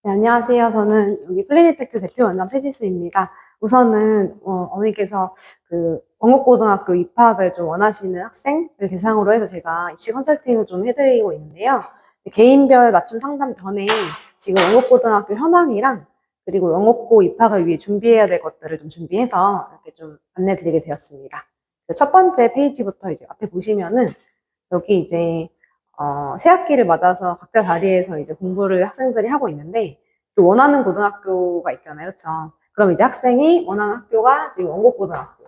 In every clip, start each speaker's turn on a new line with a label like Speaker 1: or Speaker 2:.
Speaker 1: 네, 안녕하세요. 저는 여기 플래닛팩트 대표 원장 최지수입니다. 우선은 어머니께서 원곡고등학교 입학을 좀 원하시는 학생을 대상으로 해서 제가 입시 컨설팅을 좀 해드리고 있는데요. 개인별 맞춤 상담 전에 지금 원곡고등학교 현황이랑 그리고 원곡고 입학을 위해 준비해야 될 것들을 좀 준비해서 이렇게 좀 안내드리게 되었습니다. 첫 번째 페이지부터 이제 앞에 보시면은 여기 이제 새 학기를 맞아서 각자 자리에서 이제 공부를 학생들이 하고 있는데, 또 원하는 고등학교가 있잖아요. 그쵸? 그럼 이제 학생이 원하는 학교가 지금 원곡고등학교.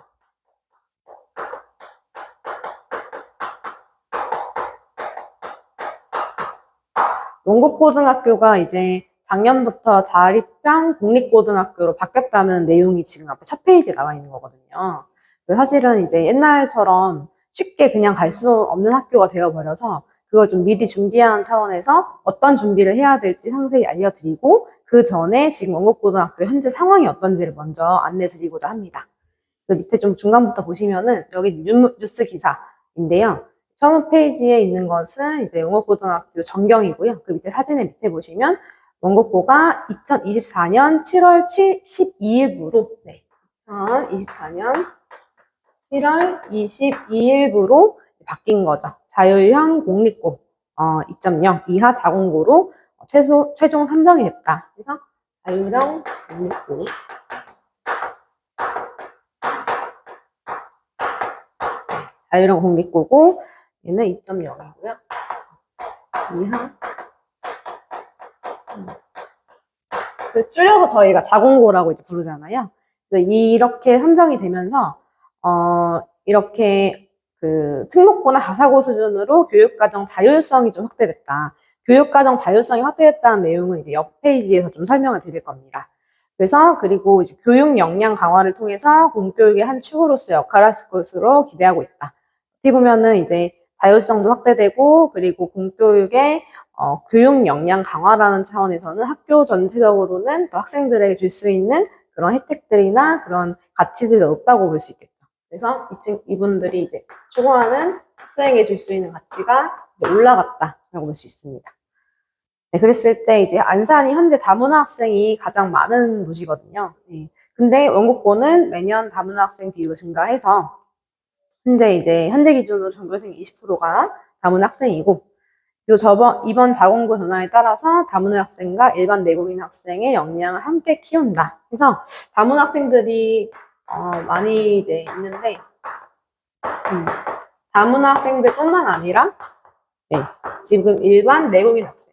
Speaker 1: 원곡고등학교가 이제 작년부터 자립형 공립고등학교로 바뀌었다는 내용이 지금 앞에 첫 페이지에 나와 있는 거거든요. 사실은 이제 옛날처럼 쉽게 그냥 갈 수 없는 학교가 되어버려서 그걸 좀 미리 준비하는 차원에서 어떤 준비를 해야 될지 상세히 알려드리고, 그 전에 지금 원곡고등학교 현재 상황이 어떤지를 먼저 안내드리고자 합니다. 밑에 좀 중간부터 보시면은 여기 뉴스 기사인데요. 처음 페이지에 있는 것은 이제 원곡고등학교 전경이고요. 그 밑에 사진의 밑에 보시면 원곡고가 2024년 7월 12일부로 2024년 7월 22일부로 바뀐 거죠. 자율형 공립고 2.0 이하 자공고로 최종 선정이 됐다. 그래서 자율형 공립고 자율형 공립고고 얘는 2.0이고요. 이하 줄여서 저희가 자공고라고 이제 부르잖아요. 이렇게 선정이 되면서 이렇게 특목고나 가사고 수준으로 교육과정 자율성이 좀 확대됐다. 교육과정 자율성이 확대됐다는 내용은 이제 옆 페이지에서 좀 설명을 드릴 겁니다. 그래서 그리고 이제 교육 역량 강화를 통해서 공교육의 한 축으로서 역할을 할 것으로 기대하고 있다. 어떻게 보면은 이제 자율성도 확대되고, 그리고 공교육의 교육 역량 강화라는 차원에서는 학교 전체적으로는 또 학생들에게 줄 수 있는 그런 혜택들이나 그런 가치들이 높다고 볼 수 있겠죠. 그래서 이분들이 이제 추구하는 학생에게 줄 수 있는 가치가 올라갔다라고 볼 수 있습니다. 네, 그랬을 때 이제 안산이 현재 다문화 학생이 가장 많은 도시거든요. 네. 근데 원곡고는 매년 다문화 학생 비율이 증가해서 현재 기준으로 전교생 20%가 다문화 학생이고, 그리고 이번 자공고 변화에 따라서 다문화 학생과 일반 내국인 학생의 역량을 함께 키운다. 그래서 다문화 학생들이 많이 이제 있는데, 다문화 학생들뿐만 아니라 지금 일반 내국인 학생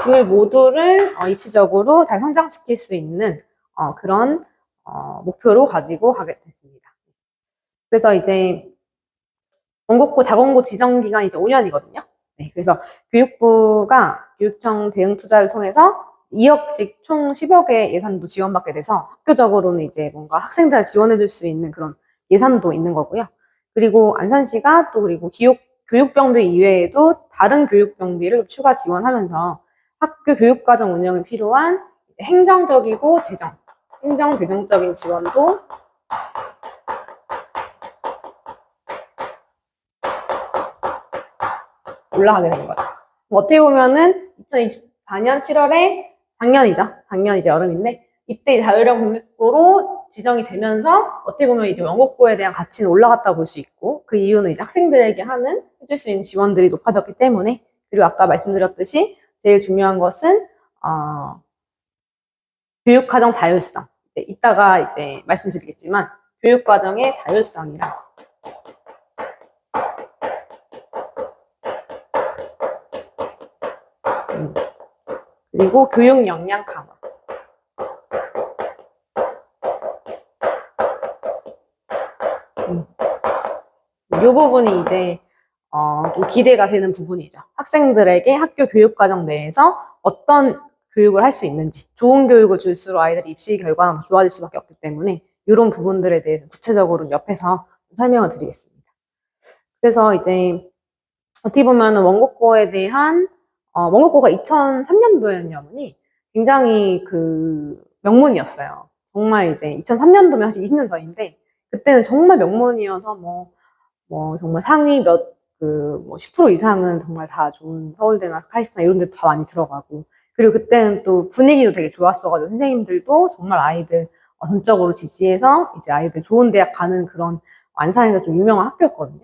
Speaker 1: 둘 모두를 입시적으로 잘 성장시킬 수 있는 그런 목표로 가지고 가게 됐습니다. 그래서 이제 원곡고 자공고 지정 기간이 이제 5년이거든요. 네, 그래서 교육부가 교육청 대응 투자를 통해서 2억씩 총 10억의 예산도 지원받게 돼서 학교적으로는 이제 뭔가 학생들을 지원해줄 수 있는 그런 예산도 있는 거고요. 그리고 안산시가 또 그리고 교육병비 이외에도 다른 교육병비를 추가 지원하면서 학교 교육과정 운영에 필요한 행정적이고 행정재정적인 지원도 올라가게 된 거죠. 어떻게 보면은 2024년 7월에 작년 이제 여름인데, 이때 자율형 공립고로 지정이 되면서 어떻게 보면 이제 원곡고에 대한 가치는 올라갔다고 볼 수 있고, 그 이유는 이제 학생들에게 해줄 수 있는 지원들이 높아졌기 때문에. 그리고 아까 말씀드렸듯이 제일 중요한 것은 교육과정 자율성. 이따가 이제 말씀드리겠지만 교육과정의 자율성이랑 그리고 교육 역량 강화. 이 부분이 이제 좀 기대가 되는 부분이죠. 학생들에게 학교 교육과정 내에서 어떤 교육을 할 수 있는지, 좋은 교육을 줄수록 아이들이 입시 결과가 더 좋아질 수밖에 없기 때문에 이런 부분들에 대해서 구체적으로 옆에서 설명을 드리겠습니다. 그래서 이제 어떻게 보면 원곡고에 대한 원곡고가 2003년도였냐 어머니 굉장히 명문이었어요. 정말 이제 2003년도면 사실 20년 전인데, 그때는 정말 명문이어서 정말 상위 그 뭐 10% 이상은 정말 다 좋은 서울대나 카이스트나 이런 데 다 많이 들어가고, 그리고 그때는 또 분위기도 되게 좋았어가지고 선생님들도 정말 아이들 전적으로 지지해서 이제 아이들 좋은 대학 가는 그런 안산에서 좀 유명한 학교였거든요.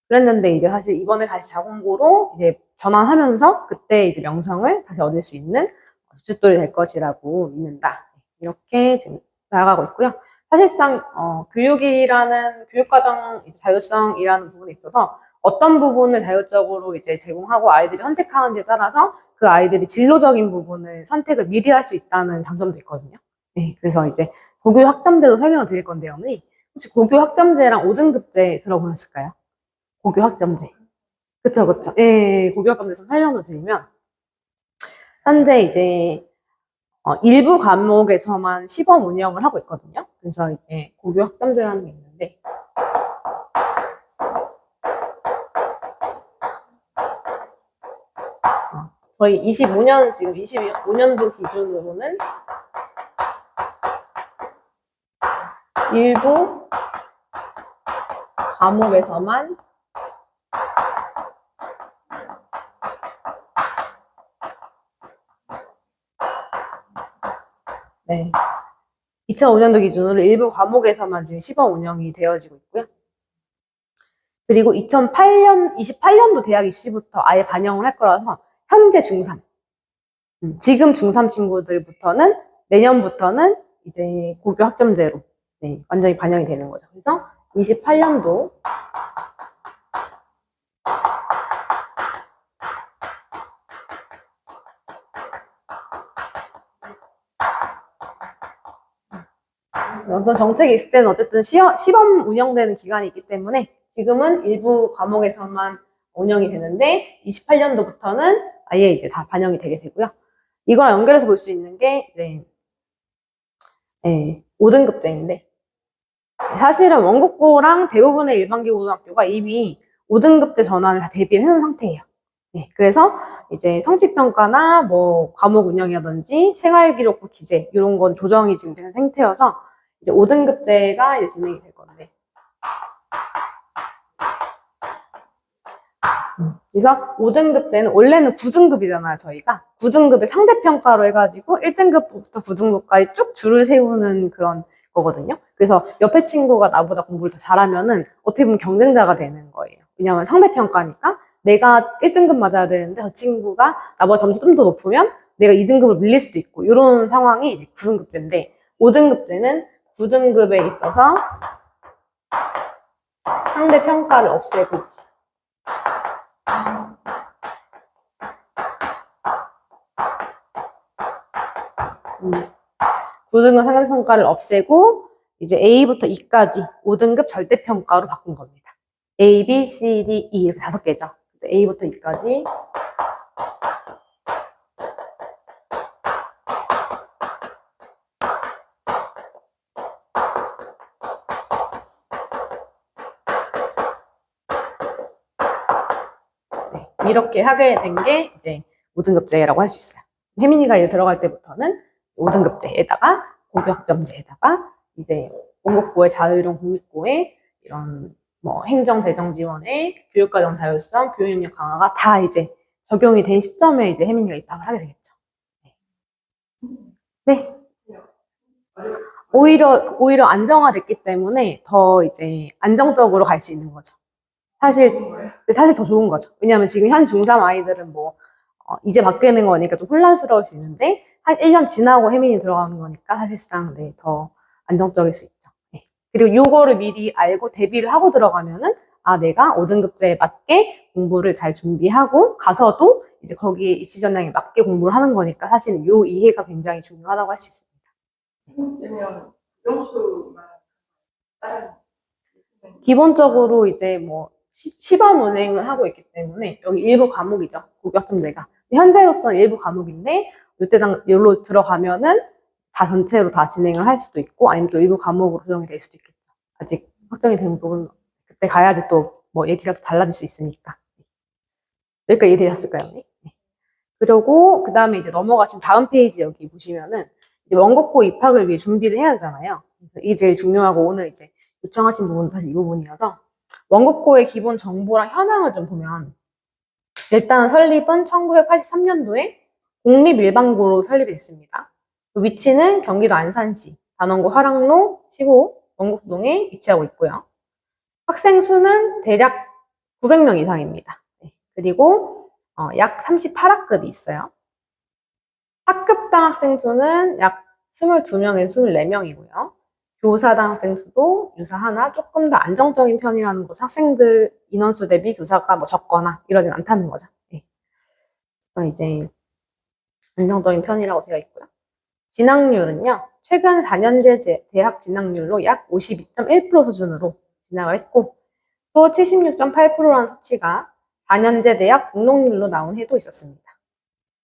Speaker 1: 그랬는데 이제 사실 이번에 다시 자공고로 이제 전환하면서 그때 이제 명성을 다시 얻을 수 있는 주춧돌이 될 것이라고 믿는다. 이렇게 지금 나아가고 있고요. 사실상 교육과정 자율성이라는 부분에 있어서 어떤 부분을 자율적으로 이제 제공하고 아이들이 선택하는지에 따라서 그 아이들이 진로적인 부분을 선택을 미리 할 수 있다는 장점도 있거든요. 네, 그래서 이제 고교 학점제도 설명을 드릴 건데요, 어머니. 혹시 고교 학점제랑 5등급제 들어보셨을까요? 고교 학점제. 그쵸, 그쵸. 예, 고교 학점제 좀 설명을 드리면, 현재 이제 일부 과목에서만 시범 운영을 하고 있거든요. 그래서 이제 고교 학점제라는 게 있는데, 저희 25년, 지금 25년도 기준으로는 일부 과목에서만 네, 2005년도 기준으로 일부 과목에서만 지금 시범 운영이 되어지고 있고요. 그리고 28년도 대학 입시부터 아예 반영을 할 거라서 현재 중3, 지금 중3 친구들부터는 내년부터는 이제 고교 학점제로 네, 완전히 반영이 되는 거죠. 그래서 28년도 어떤 정책이 있을 때는 어쨌든 시범 운영되는 기간이 있기 때문에 지금은 일부 과목에서만 운영이 되는데 28년도부터는 아예 이제 다 반영이 되게 되고요. 이거랑 연결해서 볼 수 있는 게 이제 5등급제인데 사실은 원국고랑 대부분의 일반기 고등학교가 이미 5등급제 전환을 다 대비를 해놓은 상태예요. 네, 그래서 이제 성취평가나 뭐 과목 운영이라든지 생활기록부 기재 이런 건 조정이 지금 되는 상태여서 이제 5등급제가 이제 진행이 될 건데. 그래서 5등급제는 원래는 9등급이잖아요, 저희가. 9등급의 상대평가로 해가지고 1등급부터 9등급까지 쭉 줄을 세우는 그런 거거든요. 그래서 옆에 친구가 나보다 공부를 더 잘하면은 어떻게 보면 경쟁자가 되는 거예요. 왜냐하면 상대평가니까 내가 1등급 맞아야 되는데 저 친구가 나보다 점수 좀 더 높으면 내가 2등급을 밀릴 수도 있고 이런 상황이 이제 9등급제인데 5등급제는 9등급에 있어서 상대평가를 없애고 9등급 상대평가를 없애고 이제 A부터 E까지 5등급 절대평가로 바꾼 겁니다. A, B, C, D, E 이렇게 5개죠. A부터 E까지 이렇게 하게 된 게 이제 5등급제라고 할 수 있어요. 혜민이가 이제 들어갈 때부터는 5등급제에다가 고교학점제에다가 이제 원국고의 자율형 공립고의 이런 뭐 행정 재정 지원에 교육과정 자율성, 교육능력 강화가 다 이제 적용이 된 시점에 이제 혜민이가 입학을 하게 되겠죠. 네. 오히려 안정화됐기 때문에 더 이제 안정적으로 갈 수 있는 거죠. 사실 더 좋은 거죠. 왜냐하면 지금 현 중3 아이들은 뭐 이제 바뀌는 거니까 좀 혼란스러울 수 있는데 한 1년 지나고 혜민이 들어가는 거니까 사실상 네, 더 안정적일 수 있죠. 네. 그리고 요거를 미리 알고 대비를 하고 들어가면은 내가 5등급제에 맞게 공부를 잘 준비하고 가서도 이제 거기에 입시 전형에 맞게 공부를 하는 거니까 사실은 요 이해가 굉장히 중요하다고 할 수 있습니다.
Speaker 2: 지금 영수만 다른
Speaker 1: 기본적으로 이제 뭐 시범 운행을 하고 있기 때문에 여기 일부 과목이죠. 고교학점제가. 현재로서는 일부 과목인데 이때당 여기로 들어가면은 다 전체로 다 진행을 할 수도 있고 아니면 또 일부 과목으로 조정이 될 수도 있겠죠. 아직 확정이 된 부분은 그때 가야지 또 뭐 얘기가 또 달라질 수 있으니까. 여기까지 이해되셨을까요? 네. 그리고 그 다음에 이제 넘어가신 다음 페이지 여기 보시면은 이제 원곡고 입학을 위해 준비를 해야 하잖아요. 그래서 이게 제일 중요하고 오늘 이제 요청하신 부분은 사실 이 부분이어서 원국고의 기본 정보랑 현황을 좀 보면 일단 설립은 1983년도에 공립일반고로 설립이 됐습니다. 위치는 경기도 안산시 단원고 화랑로 15 원국동에 위치하고 있고요. 학생 수는 대략 900명 이상입니다. 네. 그리고 약 38학급이 있어요. 학급당 학생 수는 약 22명에서 24명이고요. 교사당 학생 수도 유사하나 조금 더 안정적인 편이라는 것은 학생들 인원수 대비 교사가 뭐 적거나 이러진 않다는 거죠. 네. 이제 안정적인 편이라고 되어 있고요. 진학률은요, 최근 4년제 대학 진학률로 약 52.1% 수준으로 진학을 했고, 또 76.8%라는 수치가 4년제 대학 등록률로 나온 해도 있었습니다.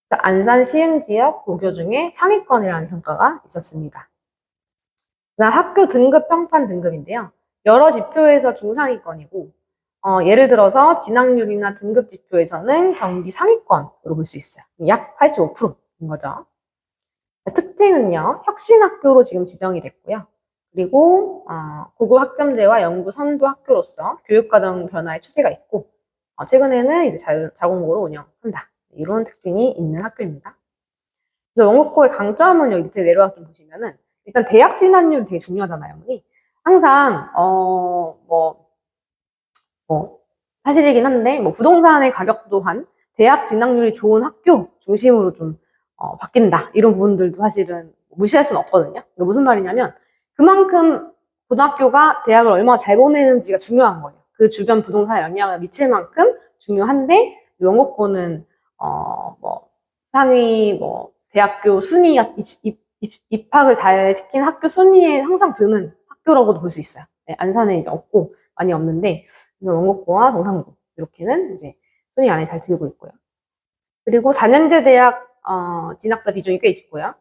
Speaker 1: 안산 시흥지역 고교 중에 상위권이라는 평가가 있었습니다. 그다음 학교 등급 평판 등급인데요. 여러 지표에서 중상위권이고, 예를 들어서 진학률이나 등급 지표에서는 경기 상위권으로 볼 수 있어요. 약 85%인 거죠. 특징은요, 혁신학교로 지금 지정이 됐고요. 그리고 고급 학점제와 연구 선도 학교로서 교육과정 변화의 추세가 있고, 최근에는 이제 자공고로 운영한다. 이런 특징이 있는 학교입니다. 그래서 원국고의 강점은 여기 밑에 내려와서 좀 보시면은 일단 대학 진학률이 되게 중요하잖아요, 어머니. 항상 사실이긴 한데 뭐 부동산의 가격 또한 대학 진학률이 좋은 학교 중심으로 좀 바뀐다. 이런 부분들도 사실은 무시할 수는 없거든요. 그러니까 무슨 말이냐면 그만큼 고등학교가 대학을 얼마나 잘 보내는지가 중요한 거예요. 그 주변 부동산에 영향을 미칠 만큼 중요한데 원국고는 상위 대학교 순위 입학을 잘 시킨 학교 순위에 항상 드는 학교라고도 볼 수 있어요. 네, 안산에 이제 없고 많이 없는데 원국고와 동산고 이렇게는 이제 순위 안에 잘 들고 있고요. 그리고 4년제 대학 진학자 비중이 꽤 있고요.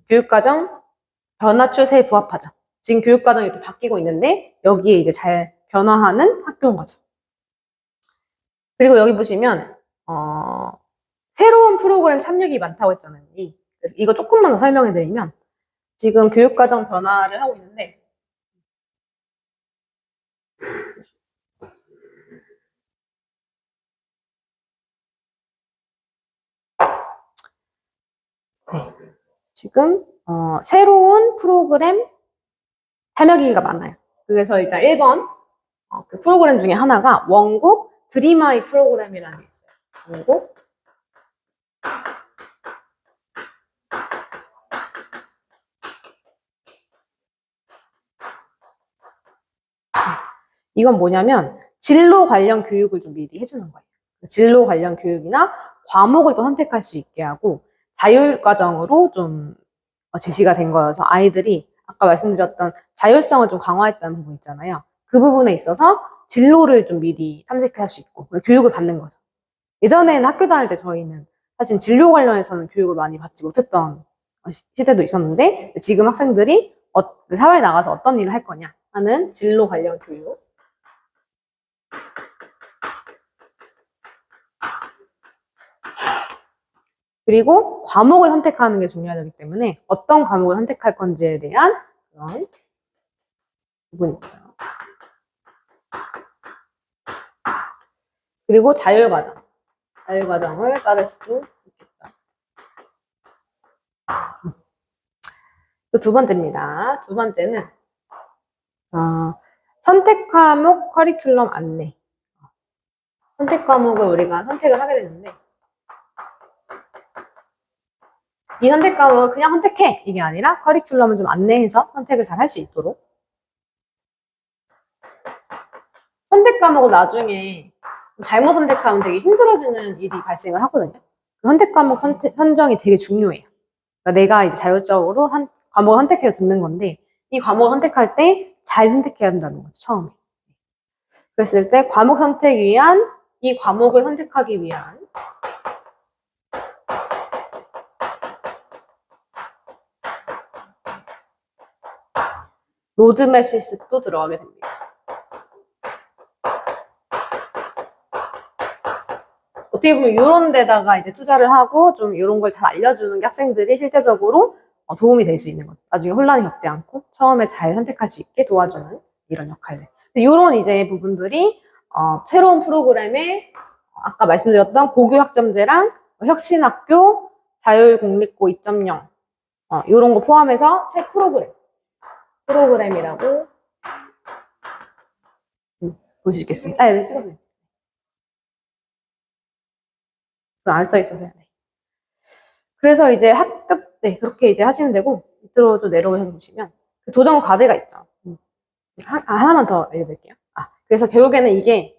Speaker 1: 교육과정 변화 추세에 부합하죠. 지금 교육과정이 또 바뀌고 있는데 여기에 이제 잘 변화하는 학교인 거죠. 그리고 여기 보시면 새로운 프로그램 참여기 많다고 했잖아요. 이거 조금만 더 설명해 드리면 지금 교육과정 변화를 하고 있는데 지금 새로운 프로그램 참여기가 많아요. 그래서 일단 1번 그 프로그램 중에 하나가 원국 드림아이 프로그램이라는 게 있어요. 원국 이건 뭐냐면 진로 관련 교육을 좀 미리 해주는 거예요. 진로 관련 교육이나 과목을 또 선택할 수 있게 하고 자율과정으로 좀 제시가 된 거여서 아이들이 아까 말씀드렸던 자율성을 좀 강화했다는 부분 있잖아요. 그 부분에 있어서 진로를 좀 미리 탐색할 수 있고 교육을 받는 거죠. 예전에는 학교 다닐 때 저희는 사실 진로 관련해서는 교육을 많이 받지 못했던 시대도 있었는데 지금 학생들이 그 사회에 나가서 어떤 일을 할 거냐 하는 진로 관련 교육 그리고 과목을 선택하는 게 중요하기 때문에 어떤 과목을 선택할 건지에 대한 그런 부분이고요. 그리고 자율과정. 자율과정을 따를 수도 있겠다. 두 번째입니다. 두 번째는 선택 과목 커리큘럼 안내. 선택 과목을 우리가 선택을 하게 되는데 이 선택 과목을 그냥 선택해! 이게 아니라 커리큘럼을 좀 안내해서 선택을 잘 할 수 있도록 선택 과목을 나중에 잘못 선택하면 되게 힘들어지는 일이 발생을 하거든요. 선택 과목 선정이 되게 중요해요. 그러니까 내가 이제 자율적으로 한 과목을 선택해서 듣는 건데 이 과목을 선택할 때 잘 선택해야 된다는 거죠, 처음에. 그랬을 때 과목 선택 위한 이 과목을 선택하기 위한 로드맵 실습도 들어가게 됩니다. 어떻게 보면 이런 데다가 이제 투자를 하고 좀 이런 걸 잘 알려주는 게 학생들이 실제적으로 도움이 될 수 있는 거죠. 나중에 혼란이 겪지 않고 처음에 잘 선택할 수 있게 도와주는 이런 역할을 이런 이제 부분들이 새로운 프로그램에 아까 말씀드렸던 고교 학점제랑 혁신학교, 자율공립고 2.0 이런 거 포함해서 새 프로그램이라고 볼 수 있겠습니다. 네, 찍어주세요. 안 써 있어서요. 네. 그래서 이제 학급, 네, 그렇게 이제 하시면 되고, 밑으로 또 내려오셔서 보시면, 도전 과제가 있죠. 하나만 더 알려드릴게요. 그래서 결국에는 이게,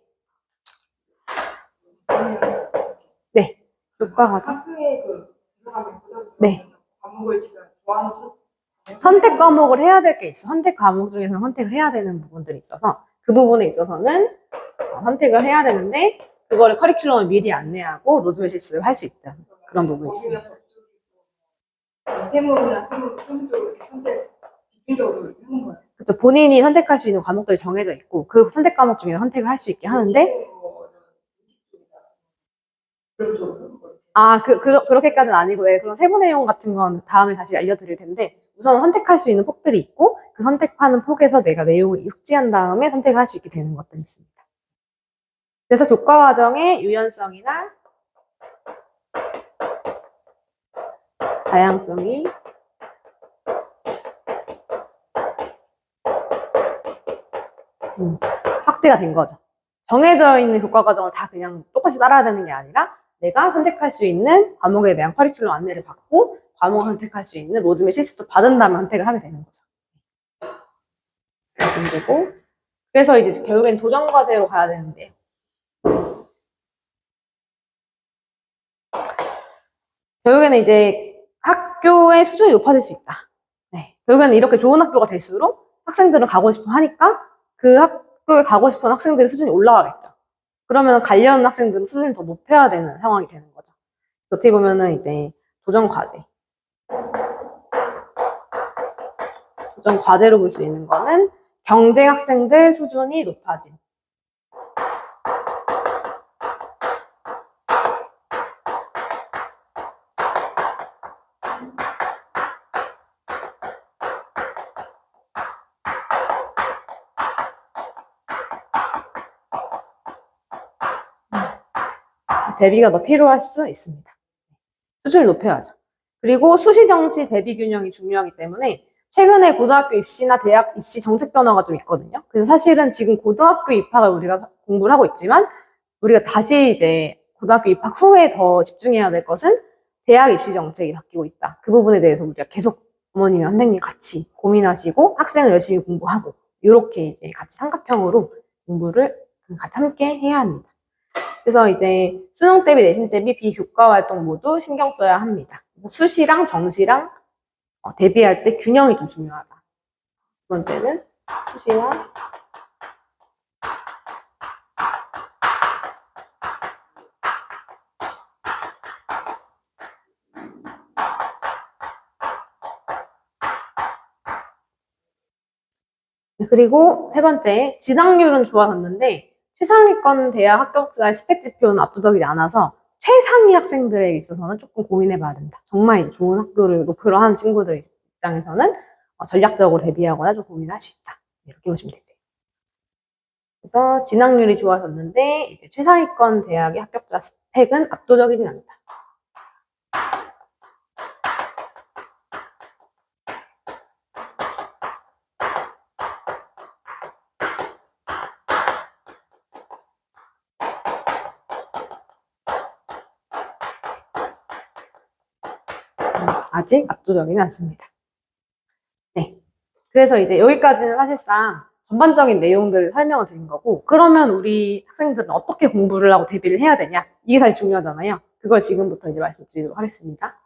Speaker 1: 네, 교과 과제.
Speaker 2: 학교에 들어가면
Speaker 1: 네.
Speaker 2: 과목을 제가 좋아하는
Speaker 1: 선택 과목을 해야 될 게 있어. 선택 과목 중에서 선택을 해야 되는 부분들이 있어서, 그 부분에 있어서는 선택을 해야 되는데, 그거를 커리큘럼을 미리 안내하고, 로드맵 실습을 할 수 있다. 그런 부분이 있습니다.
Speaker 2: 세무나 세무 쪽으로 이렇게 집중적으로 이렇게 하는 거예요.
Speaker 1: 그렇죠. 본인이 선택할 수 있는 과목들이 정해져 있고 그 선택 과목 중에 선택을 할 수 있게 하는데 그렇게까지는 아니고 그런 세부 내용 같은 건 다음에 다시 알려드릴 텐데 우선 선택할 수 있는 폭들이 있고 그 선택하는 폭에서 내가 내용을 숙지한 다음에 선택을 할 수 있게 되는 것들이 있습니다. 그래서 교과 과정의 유연성이나 다양성이 확대가 된 거죠. 정해져 있는 교과 과정을 다 그냥 똑같이 따라야 되는 게 아니라 내가 선택할 수 있는 과목에 대한 커리큘럼 안내를 받고 과목을 선택할 수 있는 로드맵 실습도 받은 다음에 선택을 하게 되는 거죠. 되고 그래서 이제 결국엔 도전 과제로 가야 되는데요. 결국에는 이제 학교의 수준이 높아질 수 있다. 네. 결국에는 이렇게 좋은 학교가 될수록 학생들은 가고 싶어 하니까 그 학교에 가고 싶은 학생들의 수준이 올라가겠죠. 그러면 가려는 학생들은 수준을 더 높여야 되는 상황이 되는 거죠. 어떻게 보면은 이제 도전 과제로 볼 수 있는 거는 경쟁 학생들 수준이 높아짐. 대비가 더 필요할 수 있습니다. 수준을 높여야죠. 그리고 수시 정시 대비 균형이 중요하기 때문에 최근에 고등학교 입시나 대학 입시 정책 변화가 좀 있거든요. 그래서 사실은 지금 고등학교 입학을 우리가 공부를 하고 있지만 우리가 다시 이제 고등학교 입학 후에 더 집중해야 될 것은 대학 입시 정책이 바뀌고 있다. 그 부분에 대해서 우리가 계속 어머님과 선생님이 같이 고민하시고 학생은 열심히 공부하고 이렇게 이제 같이 삼각형으로 공부를 같이 함께 해야 합니다. 그래서 이제 수능 대비, 내신 대비, 비교과 활동 모두 신경 써야 합니다. 수시랑 정시랑 대비할 때 균형이 좀 중요하다. 두 번째는 수시와 그리고 세 번째, 진학률은 좋아졌는데 최상위권 대학 합격자의 스펙 지표는 압도적이지 않아서 최상위 학생들에게 있어서는 조금 고민해봐야 된다. 정말 이제 좋은 학교를 목표로 하는 친구들 입장에서는 전략적으로 대비하거나 좀 고민할 수 있다. 이렇게 보시면 되죠. 그래서 진학률이 좋아졌는데 이제 최상위권 대학의 합격자 스펙은 압도적이진 않다. 아직 압도적이지 않습니다. 네. 그래서 이제 여기까지는 사실상 전반적인 내용들을 설명을 드린 거고, 그러면 우리 학생들은 어떻게 공부를 하고 대비를 해야 되냐? 이게 사실 중요하잖아요. 그걸 지금부터 이제 말씀드리도록 하겠습니다.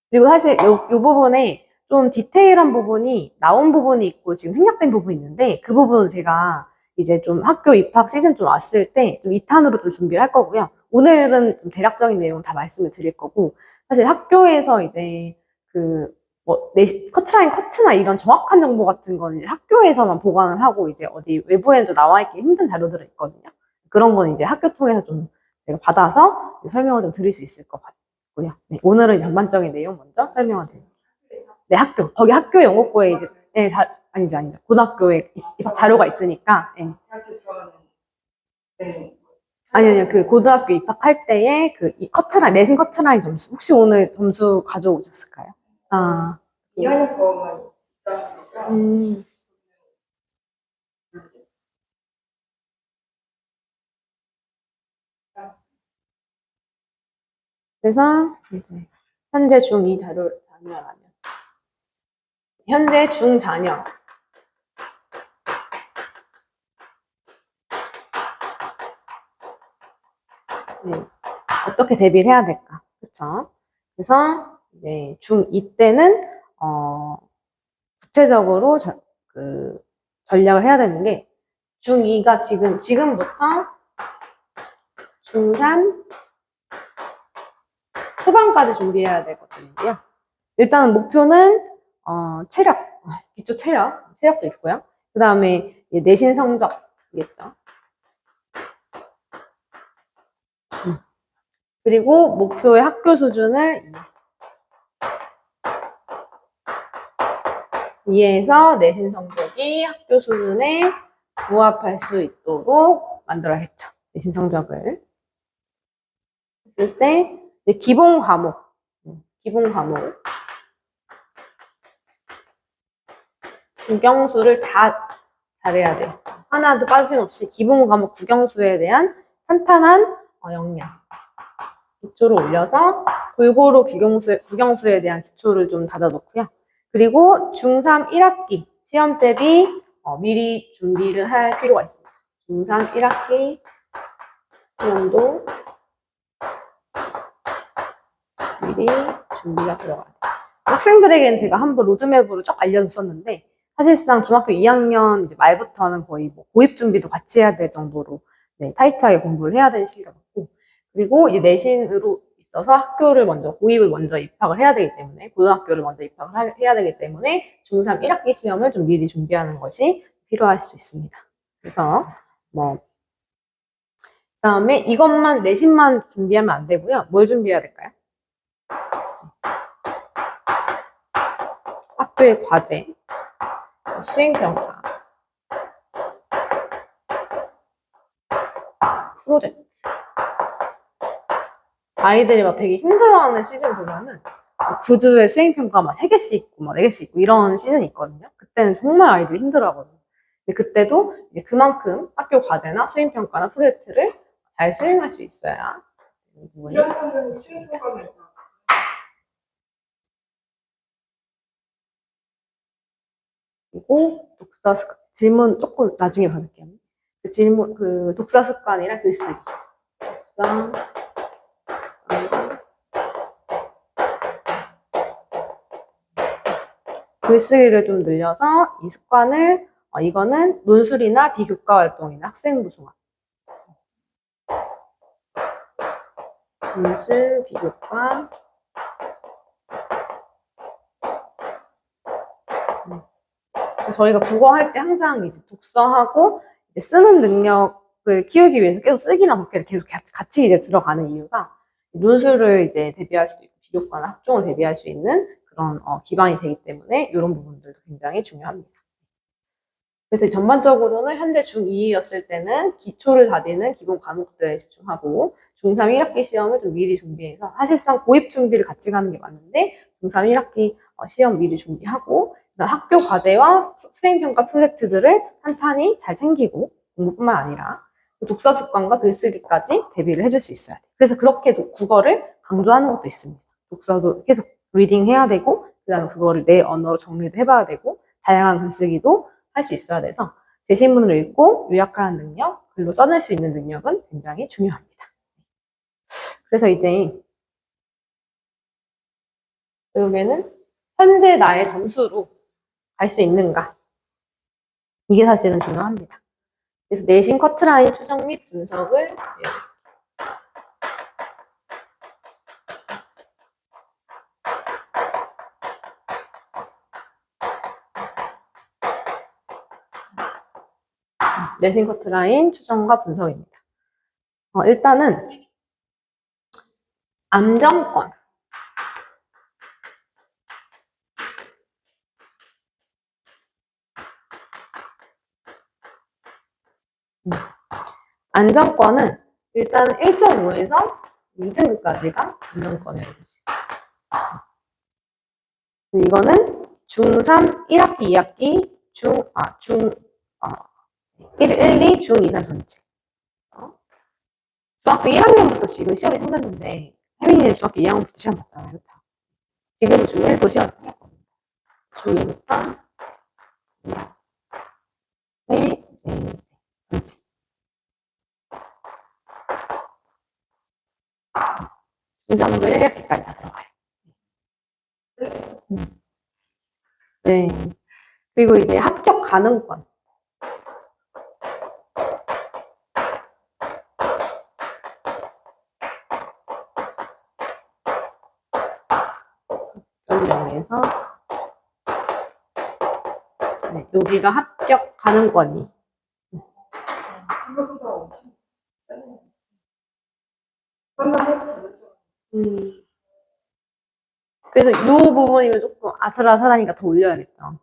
Speaker 1: 그리고 사실 이 부분에 좀 디테일한 부분이 나온 부분이 있고 지금 생략된 부분이 있는데 그 부분은 제가 이제 좀 학교 입학 시즌 좀 왔을 때 좀 2탄으로 좀 준비를 할 거고요. 오늘은 좀 대략적인 내용 다 말씀을 드릴 거고 사실 학교에서 이제 커트라인 커트나 이런 정확한 정보 같은 거는 이제 학교에서만 보관을 하고 이제 어디 외부에는 좀 나와 있기 힘든 자료들이 있거든요. 그런 건 이제 학교 통해서 좀 제가 받아서 설명을 좀 드릴 수 있을 것 같고요. 네, 오늘은 전반적인 내용 먼저 설명을 드릴게요. 네, 거기 학교 연구고에 이제 네, 아니죠. 고등학교에 입학 자료가 있으니까. 네.
Speaker 2: 대학교 들어가는 네.
Speaker 1: 아니요. 그 고등학교 입학할 때에 이 커트라인, 내신 커트라인 점수. 혹시 오늘 점수 가져오셨을까요? 아,
Speaker 2: 2학년 거만 있다 보니까
Speaker 1: 음, 그래서 이제 현재 중2 자녀라면. 현재 중자녀. 네. 어떻게 대비를 해야 될까? 그쵸? 그래서 이제 중2 때는 구체적으로 전략을 해야 되는 게 중2가 지금부터 중3 초반까지 준비해야 되거든요. 일단은 목표는 체력, 기초 체력도 있고요. 그 다음에 내신 성적이겠죠. 그리고 목표의 학교 수준을 이해해서 내신 성적이 학교 수준에 부합할 수 있도록 만들어야겠죠. 내신 성적을. 그럴 때 기본 과목 국영수를 다 잘해야 돼요. 하나도 빠짐없이 기본 과목 국영수에 대한 탄탄한 역량 기초를 올려서 골고루 국영수에 대한 기초를 좀 다져놓고요. 그리고 중3 1학기 시험 대비 미리 준비를 할 필요가 있습니다. 중3 1학기 시험도 미리 준비가 들어가요. 학생들에게는 제가 한번 로드맵으로 쭉 알려줬었는데 사실상 중학교 2학년 이제 말부터는 거의 뭐 고입 준비도 같이 해야 될 정도로 네, 타이트하게 공부를 해야 되는 시기가 맞고 그리고 이제 내신으로 있어서 고입을 먼저 입학을 해야 되기 때문에 고등학교를 먼저 입학을 해야 되기 때문에 중3 1학기 시험을 좀 미리 준비하는 것이 필요할 수 있습니다. 그래서 그다음에 이것만 내신만 준비하면 안 되고요. 뭘 준비해야 될까요? 학교의 과제, 수행평가, 프로젝트. 아이들이 막 되게 힘들어하는 시즌 보면은 9주에 수행평가 막 3개씩 있고 막 4개씩 있고 이런 시즌이 있거든요. 그때는 정말 아이들이 힘들어하거든요. 근데 그때도 이제 그만큼 학교 과제나 수행평가나 프로젝트를 잘 수행할 수 있어야
Speaker 2: 이런 거는 수행 효과가 있다.
Speaker 1: 그리고 질문 조금 나중에 받을게요. 독서 습관이랑 글쓰기. 독서, 글쓰기를 좀 늘려서 이 습관을 이거는 논술이나 비교과 활동이나 학생부 종합. 논술, 비교과. 저희가 국어 할 때 항상 이제 독서하고 이제 쓰는 능력을 키우기 위해서 계속 쓰기나 독해를 계속 같이 이제 들어가는 이유가 논술을 이제 대비할 수도 있고 비교과나 학종을 대비할 수 있는 그런 기반이 되기 때문에 이런 부분들도 굉장히 중요합니다. 그래서 전반적으로는 현재 중2였을 때는 기초를 다지는 기본 과목들에 집중하고 중3 1학기 시험을 좀 미리 준비해서 사실상 고입 준비를 같이 가는 게 맞는데 중3 1학기 시험 미리 준비하고 학교 과제와 수행평가 프로젝트들을 탄탄히 잘 챙기고 공부뿐만 아니라 독서 습관과 글쓰기까지 대비를 해줄 수 있어야 돼요. 그래서 그렇게 국어를 강조하는 것도 있습니다. 독서도 계속 리딩 해야 되고 그다음에 그거를 내 언어로 정리도 해봐야 되고 다양한 글쓰기도 할 수 있어야 돼서 제시문을 읽고 요약하는 능력, 글로 써낼 수 있는 능력은 굉장히 중요합니다. 그래서 이제 결국에는 현재 나의 점수로 갈 수 있는가 이게 사실은 중요합니다. 그래서 내신 커트라인 추정 및 분석을 내신 커트라인 추정과 분석입니다. 일단은 안정권 안정권은 일단 1.5에서 2등급까지가 안정권이라고 볼 수 있어요. 이거는 중3, 1학기, 2학기, 1, 2, 중2, 3 전체. 중학교 1학년부터 지금 시험이 생겼는데, 혜민이는 중학교 2학년부터 시험 봤잖아요. 그렇죠? 지금 중1도 시험 생겼거든요. 중2부터 네, 이제 전체. 중3도 1학기까지 다 들어가요. 네. 그리고 이제 합격 가능권. 점령에서 네, 여기가 합격 가능권이.
Speaker 2: 생각보다 엄청 세네. 한번 해보죠.
Speaker 1: 그래서 이 부분이면 조금 아슬아슬하니까 더 올려야겠죠.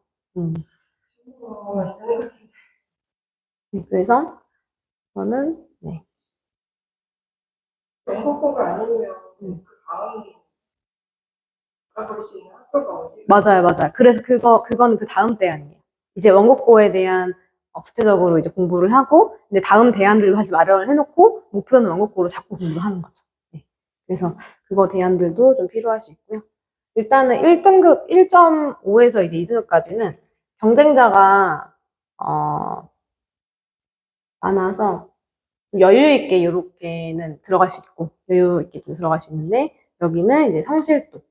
Speaker 1: 그래서 저는 네.
Speaker 2: 영국고가 아니면 그 다음 알아볼 수 있는 학교가 어디?
Speaker 1: 맞아요. 그래서 그거는 그 다음 대안이에요. 이제 원곡고에 대한 구체적으로 이제 공부를 하고, 이제 다음 대안들도 사실 마련을 해놓고, 목표는 원곡고로 자꾸 공부를 하는 거죠. 네. 그래서 그거 대안들도 좀 필요할 수 있고요. 일단은 1등급 1.5에서 이제 2등급까지는 경쟁자가 많아서 여유 있게 이렇게는 들어갈 수 있고, 여유 있게 좀 들어갈 수 있는데, 여기는 이제 성실도,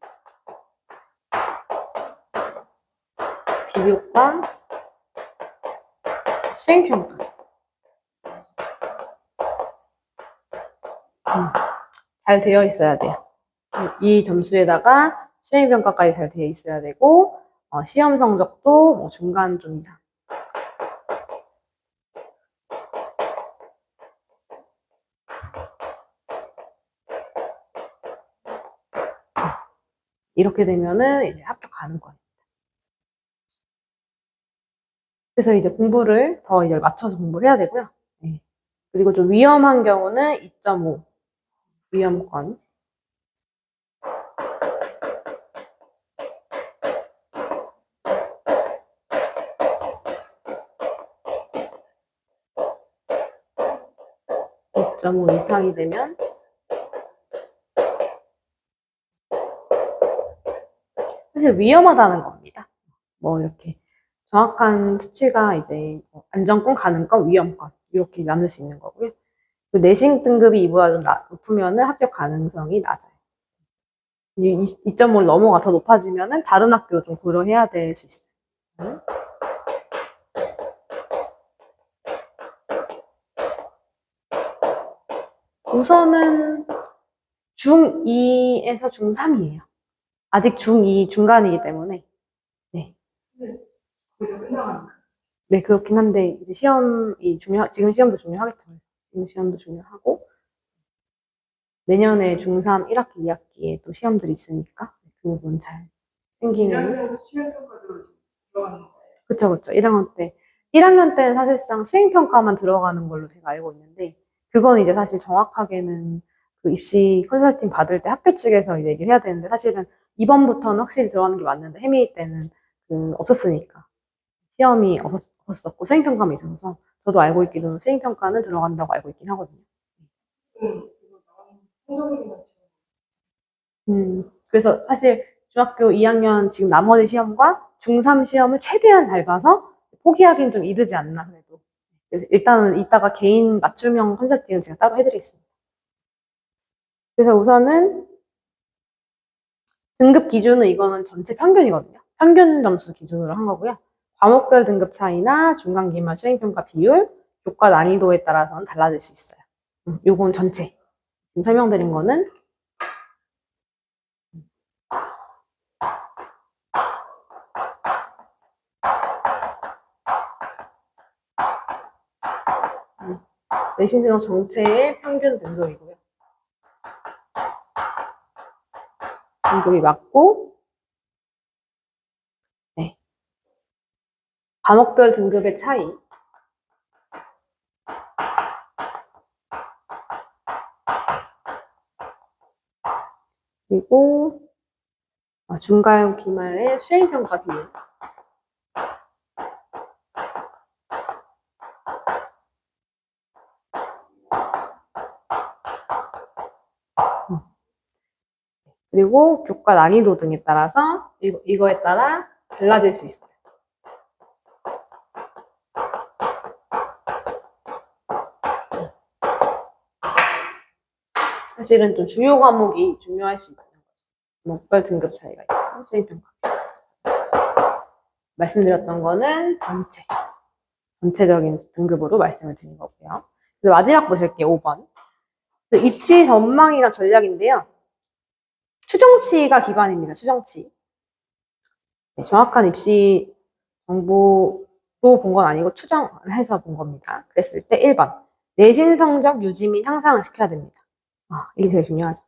Speaker 1: 비교과, 수행평가. 잘 되어 있어야 돼요. 이 점수에다가 수행평가까지 잘 되어 있어야 되고, 시험 성적도 뭐 중간 좀 이상. 이렇게 되면은 이제 합격하는 거예요. 그래서 이제 공부를 더 이제 맞춰서 공부를 해야 되고요. 네. 그리고 좀 위험한 경우는 2.5 위험권. (2.5) 이상이 되면 사실 위험하다는 겁니다. 뭐 이렇게 정확한 수치가 이제 안정권, 가능권, 위험권 이렇게 나눌 수 있는 거고요. 내신 등급이 이보다 좀 높으면은 합격 가능성이 낮아요. 2.5를 넘어가 더 높아지면은 다른 학교 좀 고려해야 될 수 있어요. 우선은 중2에서 중3이에요. 아직 중2 중간이기 때문에. 네.
Speaker 2: 거기서 끝나가니까.
Speaker 1: 네, 그렇긴 한데, 이제 시험이 지금 시험도 중요하겠죠. 지금 시험도 중요하고, 내년에 중3 1학기, 2학기에 또 시험들이 있으니까, 그 부분 잘 챙기면.
Speaker 2: 1학년 수행평가도 지금 들어가는 거예요?
Speaker 1: 그쵸. 1학년 때. 1학년 때는 사실상 수행평가만 들어가는 걸로 제가 알고 있는데, 그건 이제 사실 정확하게는 그 입시 컨설팅 받을 때 학교 측에서 이제 얘기를 해야 되는데, 사실은 이번부터는 확실히 들어가는 게 맞는데, 혜미 때는 없었으니까. 시험이 없었고, 수행평가만 있어서, 저도 알고 있기로는 수행평가는 들어간다고 알고 있긴 하거든요.
Speaker 2: 이거 나오는 성적으로만 지금.
Speaker 1: 그래서 사실 중학교 2학년 지금 나머지 시험과 중3 시험을 최대한 잘 봐서 포기하기는 좀 이르지 않나, 그래도. 그래서 일단은 이따가 개인 맞춤형 컨설팅은 제가 따로 해드리겠습니다. 그래서 우선은 등급 기준은 이거는 전체 평균이거든요. 평균 점수 기준으로 한 거고요. 과목별 등급 차이나 중간, 기말, 수행평가 비율, 교과 난이도에 따라서는 달라질 수 있어요. 요건 전체. 지금 설명드린 거는 내신 등급 전체의 평균 등급이고요. 등급이 맞고, 네. 과목별 등급의 차이. 그리고 중간 기말의 수행평가 비율. 그리고 교과 난이도 등에 따라서 이거에 따라 달라질 수 있어요. 사실은 좀 주요 과목이 중요할 수 있는 거죠. 목별 등급 차이가 있고 수행평가. 말씀드렸던 거는 전체적인 등급으로 말씀을 드린 거고요. 그래서 마지막 보실게요. 5번. 입시 전망이나 전략인데요. 추정치가 기반입니다. 추정치. 네, 정확한 입시 정보로 본 건 아니고 추정을 해서 본 겁니다. 그랬을 때 1번. 내신 성적 유지 및 향상을 시켜야 됩니다. 이게 제일 중요하죠.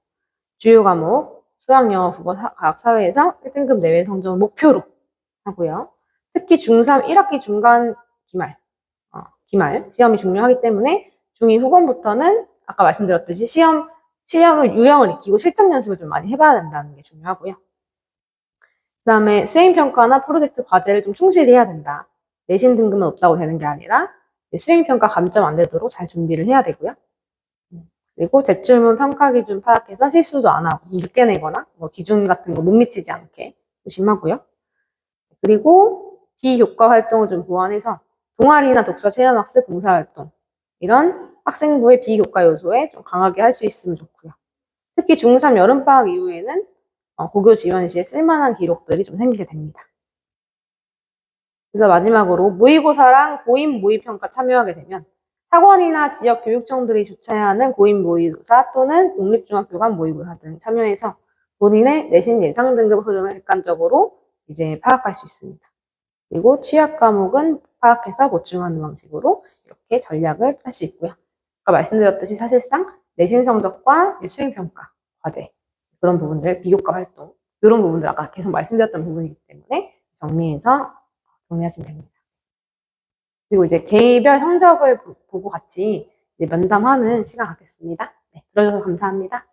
Speaker 1: 주요 과목, 수학, 영어, 국어, 과학, 사회에서 1등급 내외 성적을 목표로 하고요. 특히 중3 1학기 중간 기말 시험이 중요하기 때문에 중2 후반부터는 아까 말씀드렸듯이 시험을 유형을 익히고 실전 연습을 좀 많이 해봐야 된다는 게 중요하고요. 그 다음에 수행평가나 프로젝트 과제를 좀 충실히 해야 된다. 내신 등급만 없다고 되는 게 아니라 수행평가 감점 안 되도록 잘 준비를 해야 되고요. 그리고 제출문 평가 기준 파악해서 실수도 안 하고 늦게 내거나 뭐 기준 같은 거 못 미치지 않게 조심하고요. 그리고 비교과 활동을 좀 보완해서 동아리나 독서 체험학습 봉사활동 이런 학생부의 비교과 요소에 좀 강하게 할 수 있으면 좋고요. 특히 중3 여름방학 이후에는 고교 지원 시에 쓸만한 기록들이 좀 생기게 됩니다. 그래서 마지막으로 모의고사랑 고임 모의평가 참여하게 되면 학원이나 지역 교육청들이 주최하는 고임 모의고사 또는 공립중학교 간 모의고사 등 참여해서 본인의 내신 예상 등급 흐름을 객관적으로 이제 파악할 수 있습니다. 그리고 취약 과목은 파악해서 보충하는 방식으로 이렇게 전략을 할 수 있고요. 아까 말씀드렸듯이 사실상 내신 성적과 수행평가, 과제 그런 부분들, 비교과 활동 이런 부분들 아까 계속 말씀드렸던 부분이기 때문에 정리하시면 됩니다. 그리고 이제 개별 성적을 보고 같이 이제 면담하는 시간 갖겠습니다. 네, 들어주셔서 감사합니다.